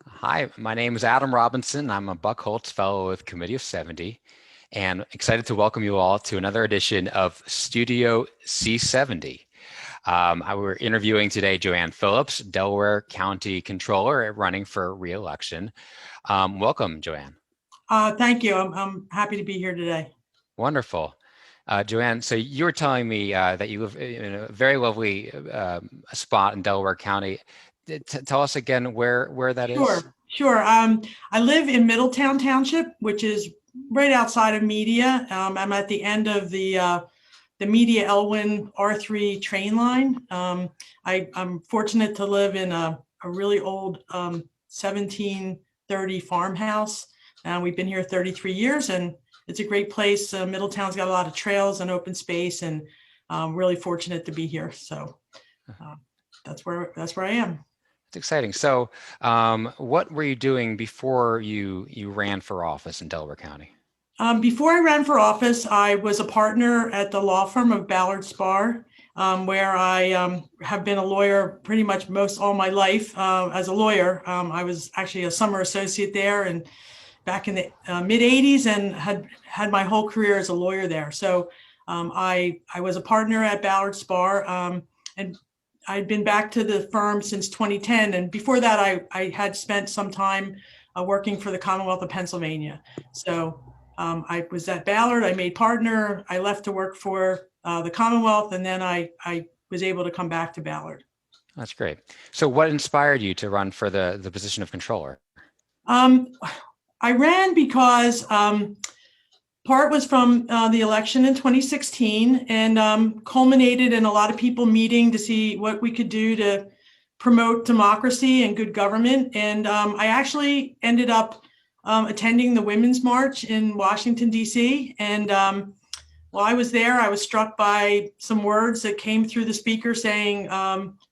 Hi, my name is Adam Robinson. I'm a Buchholz Fellow with Committee of 70, and excited to welcome you all to another edition of Studio C70. We're interviewing today Joanne Phillips, Delaware County Controller, running for re-election. Welcome, Joanne. Thank you. I'm happy to be here today. Wonderful. Joanne, so you were telling me that you live in a very lovely spot in Delaware County. Tell us again where that is. Sure. I live in Middletown Township, which is right outside of Media. I'm at the end of the Media Elwyn R3 train line. I'm fortunate to live in a really old 1730 farmhouse. We've been here 33 years, and it's a great place. Middletown's got a lot of trails and open space, and I'm really fortunate to be here. So that's where I am. It's exciting. So what were you doing before you ran for office in Delaware County? Before I ran for office, I was a partner at the law firm of Ballard Spahr, where I have been a lawyer pretty much most all my life. As a lawyer, I was actually a summer associate there, and back in the mid 80s, and had my whole career as a lawyer there. So I was a partner at Ballard Spahr, and I'd been back to the firm since 2010. And before that, I had spent some time working for the Commonwealth of Pennsylvania. So I was at Ballard, I made partner, I left to work for the Commonwealth, and then I was able to come back to Ballard. That's great. So what inspired you to run for the position of controller? I ran because part was from the election in 2016, and culminated in a lot of people meeting to see what we could do to promote democracy and good government. And I actually ended up attending the Women's March in Washington, D.C. And while I was there, I was struck by some words that came through the speaker saying,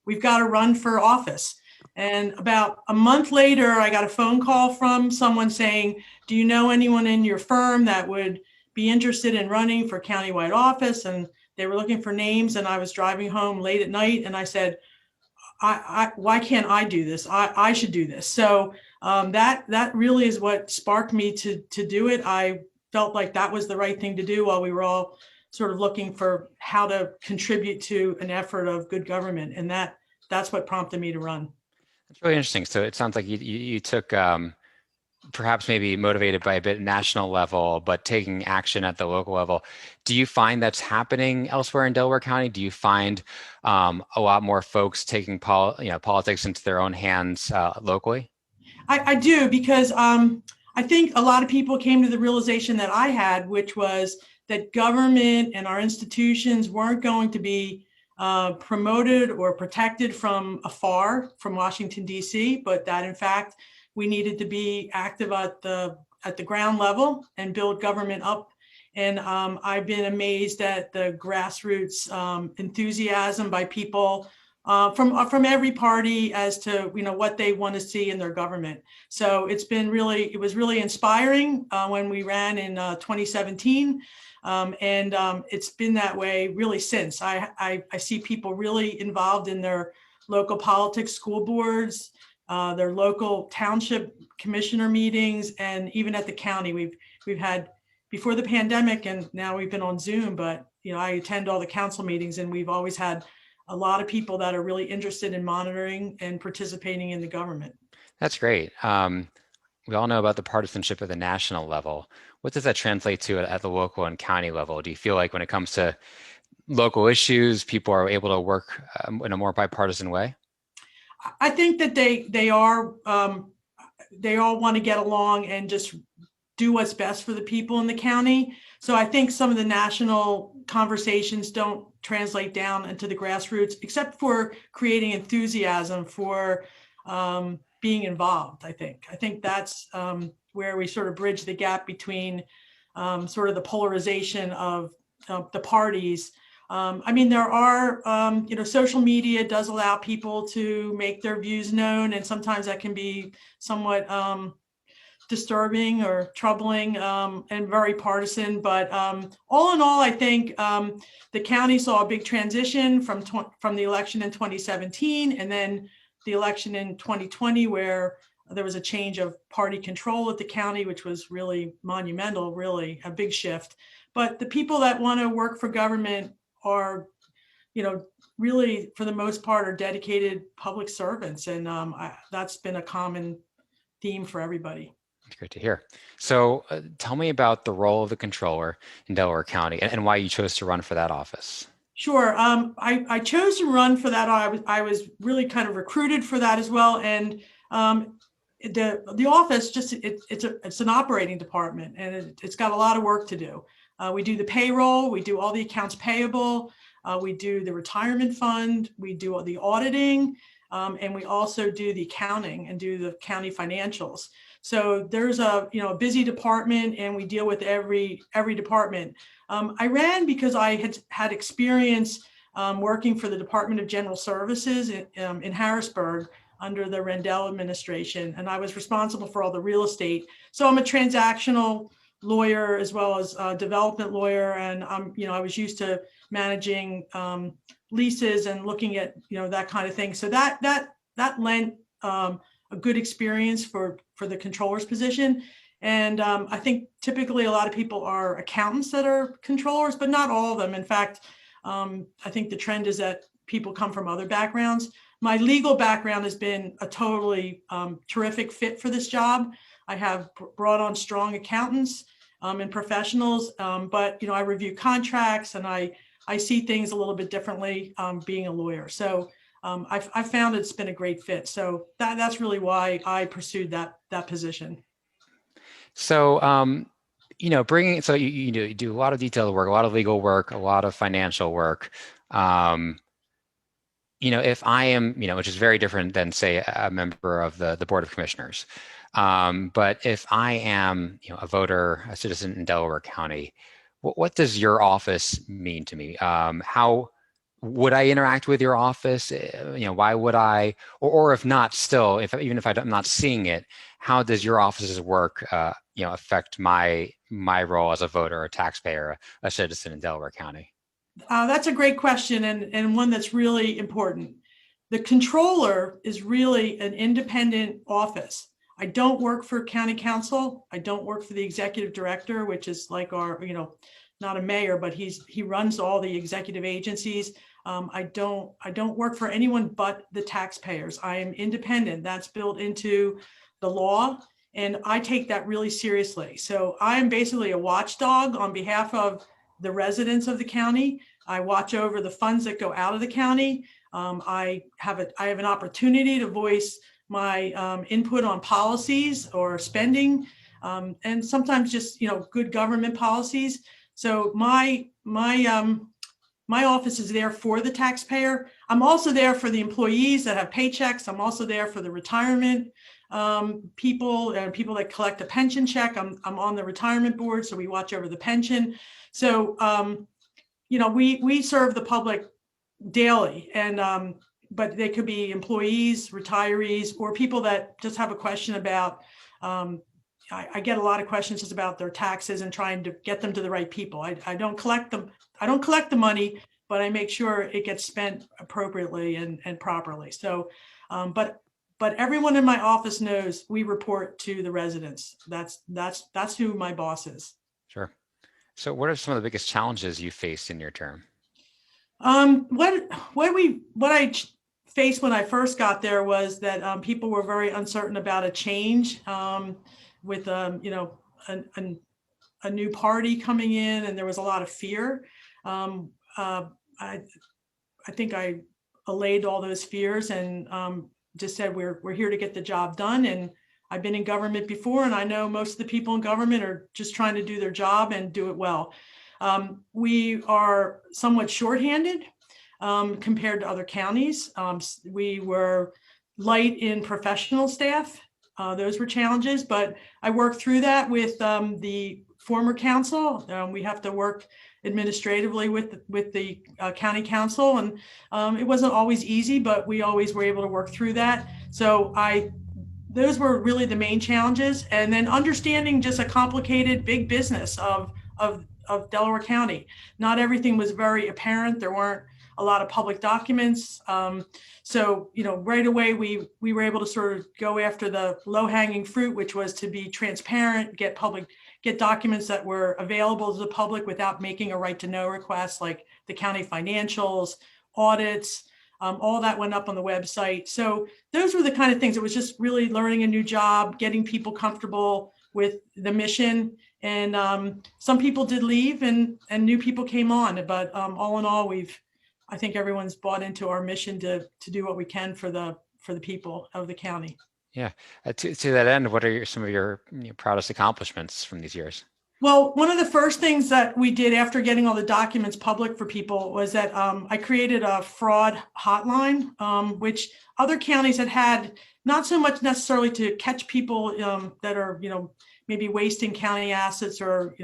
we've got to run for office. And about a month later, I got a phone call from someone saying, do you know anyone in your firm that would be interested in running for countywide office? And they were looking for names, and I was driving home late at night, and I said, why can't I do this? I should do this. So that really is what sparked me to do it. I felt like that was the right thing to do while we were all sort of looking for how to contribute to an effort of good government. And that's what prompted me to run. That's really interesting. So it sounds like you took perhaps maybe motivated by a bit national level, but taking action at the local level. Do you find that's happening elsewhere in Delaware County? Do you find a lot more folks taking politics into their own hands locally? I do, because I think a lot of people came to the realization that I had, which was that government and our institutions weren't going to be promoted or protected from afar, from Washington, D.C., but that in fact, we needed to be active at the ground level and build government up. And I've been amazed at the grassroots enthusiasm by people from every party as to what they want to see in their government. So it was really inspiring when we ran in 2017. And it's been that way really since. I see people really involved in their local politics, school boards, their local township commissioner meetings, and even at the county. We've had, before the pandemic, and now we've been on Zoom, but I attend all the council meetings, and we've always had a lot of people that are really interested in monitoring and participating in the government. That's great. We all know about the partisanship at the national level. What does that translate to at the local and county level? Do you feel like when it comes to local issues, people are able to work in a more bipartisan way? I think that they are. They all want to get along and just do what's best for the people in the county. So I think some of the national conversations don't translate down into the grassroots, except for creating enthusiasm for being involved. I think that's where we sort of bridge the gap between sort of the polarization of the parties. I mean, there are, social media does allow people to make their views known, and sometimes that can be somewhat disturbing or troubling and very partisan. But all in all, I think the county saw a big transition from the election in 2017, and then the election in 2020, where there was a change of party control at the county, which was really monumental, really a big shift. But the people that want to work for government are, really for the most part are dedicated public servants. And that's been a common theme for everybody. It's great to hear. So tell me about the role of the controller in Delaware County and why you chose to run for that office. Sure. I chose to run for that. I was really kind of recruited for that as well. And the office it's an operating department, and it's got a lot of work to do. We do the payroll, we do all the accounts payable, we do the retirement fund, we do the auditing, and we also do the accounting and do the county financials. So there's a busy department, and we deal with every department. I ran because I had experience working for the Department of General Services in Harrisburg under the Rendell administration, and I was responsible for all the real estate. So I'm a transactional lawyer as well as a development lawyer, and I was used to managing leases and looking at that kind of thing. So that lent a good experience for the controller's position. And I think typically a lot of people are accountants that are controllers, but not all of them. In fact, I think the trend is that people come from other backgrounds. My legal background has been a totally terrific fit for this job. I have brought on strong accountants and professionals, but I review contracts, and I see things a little bit differently being a lawyer. So I found it's been a great fit. So that's really why I pursued that position. So, you do a lot of detailed work, a lot of legal work, a lot of financial work. If I am, which is very different than, say, a member of the Board of Commissioners. But if I am, a voter, a citizen in Delaware County, what does your office mean to me? How would I interact with your office? Why would I, or if not, still, even if I'm not seeing it, how does your office's work, affect my role as a voter, a taxpayer, a citizen in Delaware County? That's a great question, and one that's really important. The controller is really an independent office. I don't work for county council. I don't work for the executive director, which is like our, not a mayor, but he runs all the executive agencies. I don't work for anyone but the taxpayers. I am independent. That's built into the law, and I take that really seriously. So I am basically a watchdog on behalf of the residents of the county. I watch over the funds that go out of the county. I have an opportunity to voice my input on policies or spending, and sometimes just good government policies. So my office is there for the taxpayer. I'm also there for the employees that have paychecks. I'm also there for the retirement people and people that collect a pension check. I'm on the retirement board, so we watch over the pension. So we serve the public daily, and but they could be employees, retirees, or people that just have a question about. I get a lot of questions just about their taxes and trying to get them to the right people. I don't collect them. I don't collect the money, but I make sure it gets spent appropriately and properly. So, but everyone in my office knows we report to the residents. That's who my boss is. Sure. So what are some of the biggest challenges you faced in your term? What I faced when I first got there was that people were very uncertain about a change with a new party coming in, and there was a lot of fear. I think I allayed all those fears and just said we're here to get the job done. And I've been in government before, and I know most of the people in government are just trying to do their job and do it well. We are somewhat shorthanded compared to other counties. We were light in professional staff. Those were challenges, but I worked through that with the former council. We have to work administratively with the county council, and it wasn't always easy, but we always were able to work through that. So those were really the main challenges. And then understanding just a complicated big business of Delaware County. Not everything was very apparent. There weren't a lot of public documents. So, right away, we were able to sort of go after the low-hanging fruit, which was to be transparent, get documents that were available to the public without making a right-to-know request, like the county financials, audits, all that went up on the website. So those were the kind of things. It was just really learning a new job, getting people comfortable with the mission. And some people did leave and new people came on. But all in all, I think everyone's bought into our mission to do what we can for the people of the county. Yeah. To that end, what are some of your proudest accomplishments from these years? Well, one of the first things that we did after getting all the documents public for people was that I created a fraud hotline, which other counties had not so much necessarily to catch people that are, maybe wasting county assets or,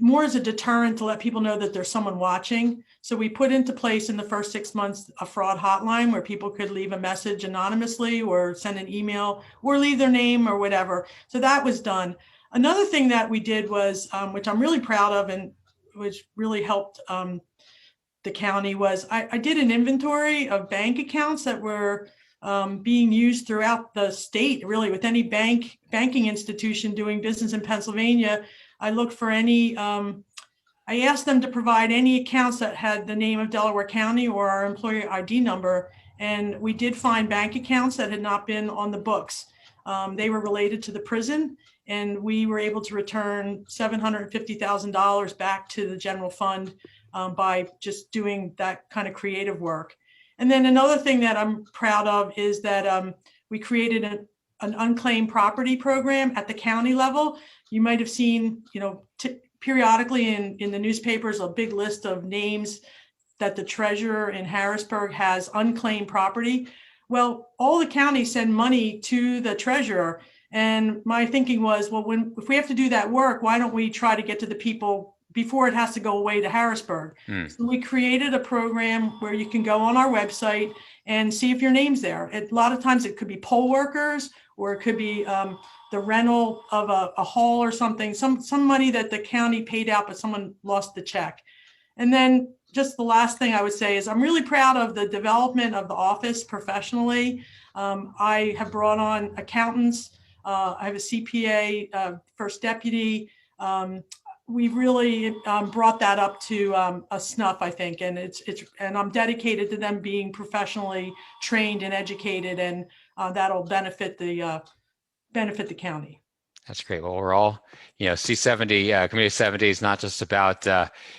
more as a deterrent to let people know that there's someone watching. So we put into place in the first 6 months a fraud hotline where people could leave a message anonymously or send an email or leave their name or whatever. So that was done. Another thing that we did was, which I'm really proud of and which really helped the county, was I did an inventory of bank accounts that were being used throughout the state, really, with any banking institution doing business in Pennsylvania. I looked for any, I asked them to provide any accounts that had the name of Delaware County or our employer ID number. And we did find bank accounts that had not been on the books. They were related to the prison. And we were able to return $750,000 back to the general fund by just doing that kind of creative work. And then another thing that I'm proud of is that we created an unclaimed property program at the county level. You might have seen, periodically in the newspapers, a big list of names that the treasurer in Harrisburg has unclaimed property. Well, all the counties send money to the treasurer. And my thinking was, well, if we have to do that work, why don't we try to get to the people before it has to go away to Harrisburg? So we created a program where you can go on our website and see if your name's there. A lot of times it could be poll workers, or it could be the rental of a hall or something, some money that the county paid out, but someone lost the check. And then just the last thing I would say is I'm really proud of the development of the office professionally. I have brought on accountants. I have a CPA, first deputy. We've really brought that up to a snuff, I think, and and I'm dedicated to them being professionally trained and educated, and that'll benefit the county. That's great. Well, we're all, C70, Committee 70 is not just about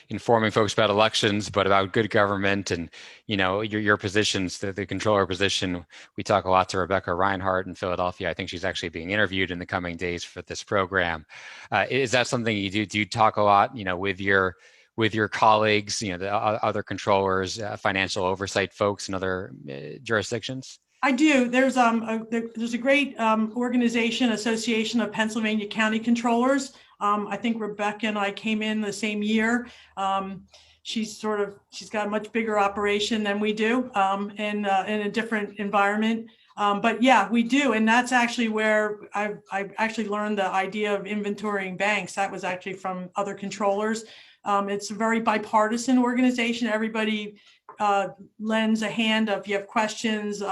informing folks about elections, but about good government and, your positions, the controller position. We talk a lot to Rebecca Reinhardt in Philadelphia. I think she's actually being interviewed in the coming days for this program. Is that something you do? Do you talk a lot, with your colleagues, the other controllers, financial oversight folks in other jurisdictions? I do. There's a great organization, Association of Pennsylvania County Controllers. I think Rebecca and I came in the same year. She's got a much bigger operation than we do, in a different environment. But yeah, we do, and that's actually where I actually learned the idea of inventorying banks. That was actually from other controllers. It's a very bipartisan organization. Everybody lends a hand if you have questions.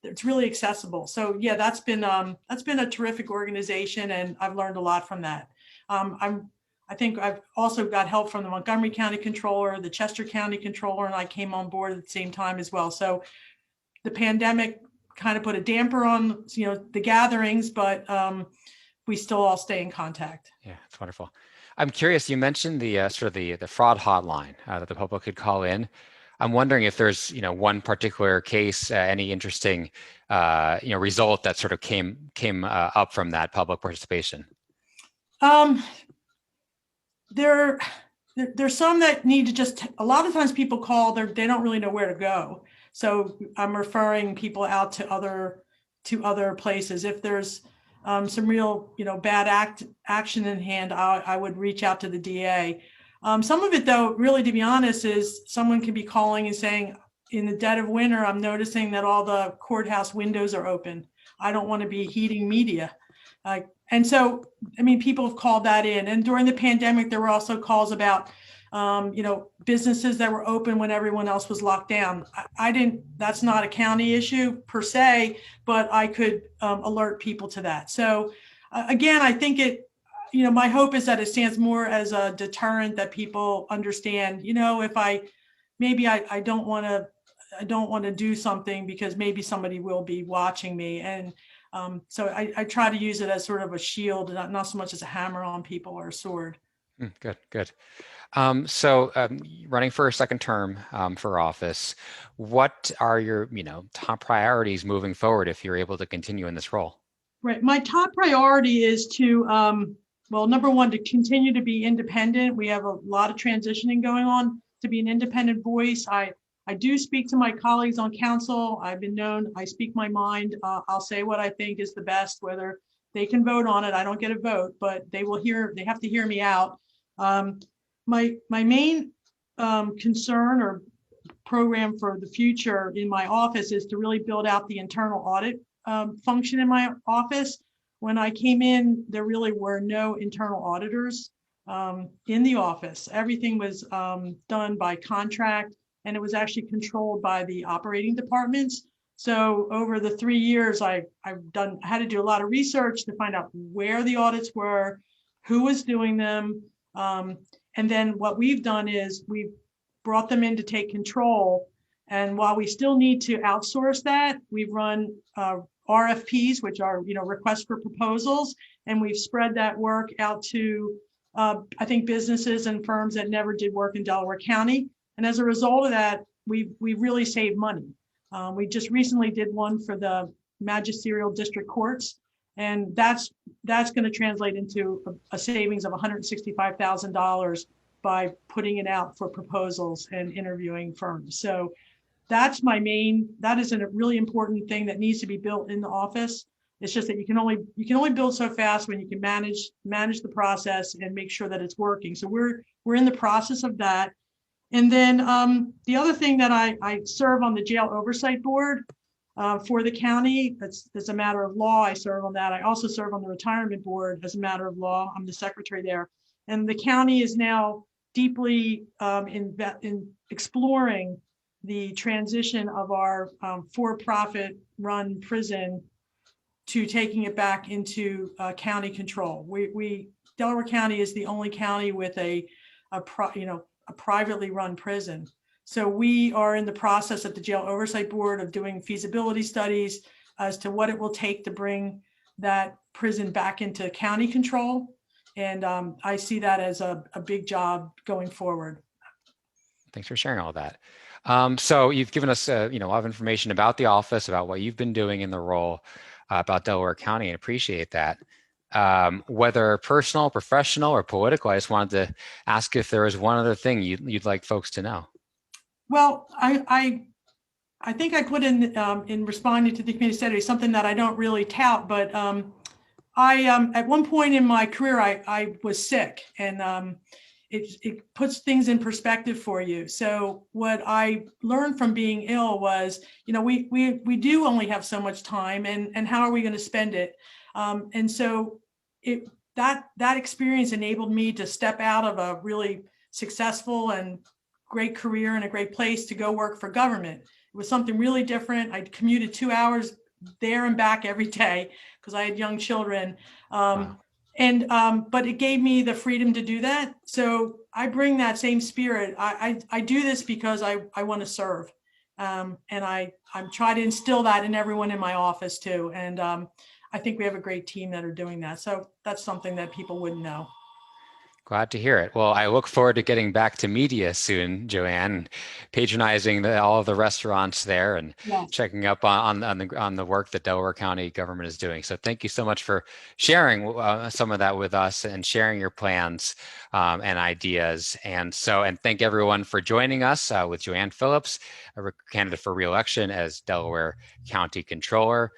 It's really accessible. So yeah, that's been a terrific organization, and I've learned a lot from that. I think I've also got help from the Montgomery County Controller, the Chester County Controller, and I came on board at the same time as well. So the pandemic kind of put a damper on the gatherings, but we still all stay in contact. Yeah, it's wonderful. I'm curious. You mentioned the the fraud hotline that the public could call in. I'm wondering if there's one particular case, any interesting result that sort of came up from that public participation. There's some that need to just. A lot of times people call, they don't really know where to go. So I'm referring people out to other places. If there's some real bad action in hand, I would reach out to the DA. Some of it, though, really, to be honest, is someone could be calling and saying, in the dead of winter, I'm noticing that all the courthouse windows are open. I don't want to be heating media. And so, people have called that in. And during the pandemic, there were also calls about businesses that were open when everyone else was locked down. I didn't, that's not a county issue per se, but I could alert people to that. So again, I think my hope is that it stands more as a deterrent, that people understand, if I don't want to do something because maybe somebody will be watching me. And so I try to use it as sort of a shield, not so much as a hammer on people or a sword. Good. So running for a second term for office, what are your, top priorities moving forward if you're able to continue in this role? Right. My top priority is to, number one, to continue to be independent. We have a lot of transitioning going on, to be an independent voice. I do speak to my colleagues on council. I've been known, I speak my mind. I'll say what I think is the best, whether they can vote on it. I don't get a vote, but they have to hear me out. My main concern or program for the future in my office is to really build out the internal audit function in my office. When I came in, there really were no internal auditors in the office. Everything was done by contract, and it was actually controlled by the operating departments. So over the 3 years, I had to do a lot of research to find out where the audits were, who was doing them. And then what we've done is we've brought them in to take control. And while we still need to outsource that, we've run RFPs, which are, requests for proposals, and we've spread that work out to, I think, businesses and firms that never did work in Delaware County. And as a result of that, we really saved money. We just recently did one for the magisterial district courts, and that's going to translate into a savings of $165,000 by putting it out for proposals and interviewing firms. So that is a really important thing that needs to be built in the office. It's just that you can only build so fast when you can manage the process and make sure that it's working. So we're in the process of that. And then the other thing that I serve on the jail oversight board for the county. That's a matter of law. I serve on that. I also serve on the retirement board as a matter of law. I'm the secretary there. And the county is now deeply in exploring the transition of our for-profit run prison to taking it back into county control. Delaware County is the only county with a privately run prison. So we are in the process at the Jail Oversight Board of doing feasibility studies as to what it will take to bring that prison back into county control. And I see that as a big job going forward. Thanks for sharing all that. So you've given us a lot of information about the office, about what you've been doing in the role, about Delaware County, and appreciate that. Whether personal, professional, or political, I just wanted to ask if there was one other thing you'd like folks to know. Well, I think I put in responding to the community study something that I don't really tout, but I at one point in my career I was sick, and it puts things in perspective for you. So what I learned from being ill was, we do only have so much time, and how are we going to spend it? And so that experience enabled me to step out of a really successful and great career and a great place to go work for government. It was something really different. I commuted 2 hours there and back every day because I had young children. Wow. But it gave me the freedom to do that. So I bring that same spirit. I do this because I want to serve. And I'm trying to instill that in everyone in my office too. And I think we have a great team that are doing that. So that's something that people wouldn't know. Glad to hear it. Well, I look forward to getting back to media soon, Joanne, patronizing all of the restaurants there and checking up on the work that Delaware County government is doing. So thank you so much for sharing some of that with us and sharing your plans and ideas. And thank everyone for joining us with Joanne Phillips, a candidate for re-election as Delaware County Controller.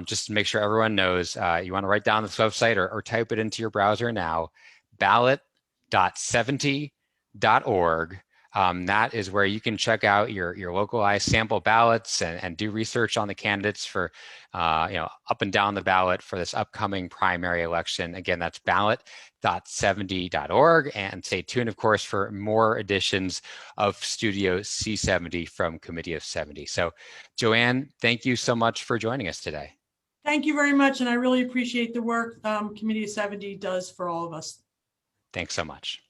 Just to make sure everyone knows, you want to write down this website or type it into your browser now, ballot.70.org. That is where you can check out your localized sample ballots and do research on the candidates for, up and down the ballot for this upcoming primary election. Again, that's ballot.70.org. And stay tuned, of course, for more editions of Studio C70 from Committee of 70. So, Joanne, thank you so much for joining us today. Thank you very much. And I really appreciate the work Committee of 70 does for all of us. Thanks so much.